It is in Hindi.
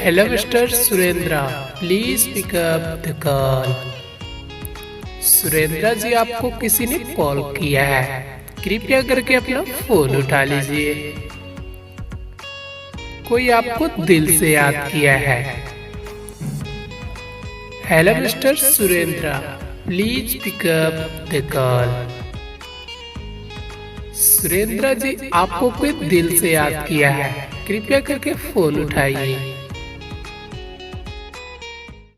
Hello mister Surendra, please pick up the call. Surendra ji, आपको किसी ने कॉल किया है, कृपया करके अपना फोन उठा लीजिए। कोई आपको दिल से याद किया है। Hello mister Surendra, please pick up the call. Surendra ji, आपको कोई दिल से याद किया है, कृपया करके फोन उठाइए।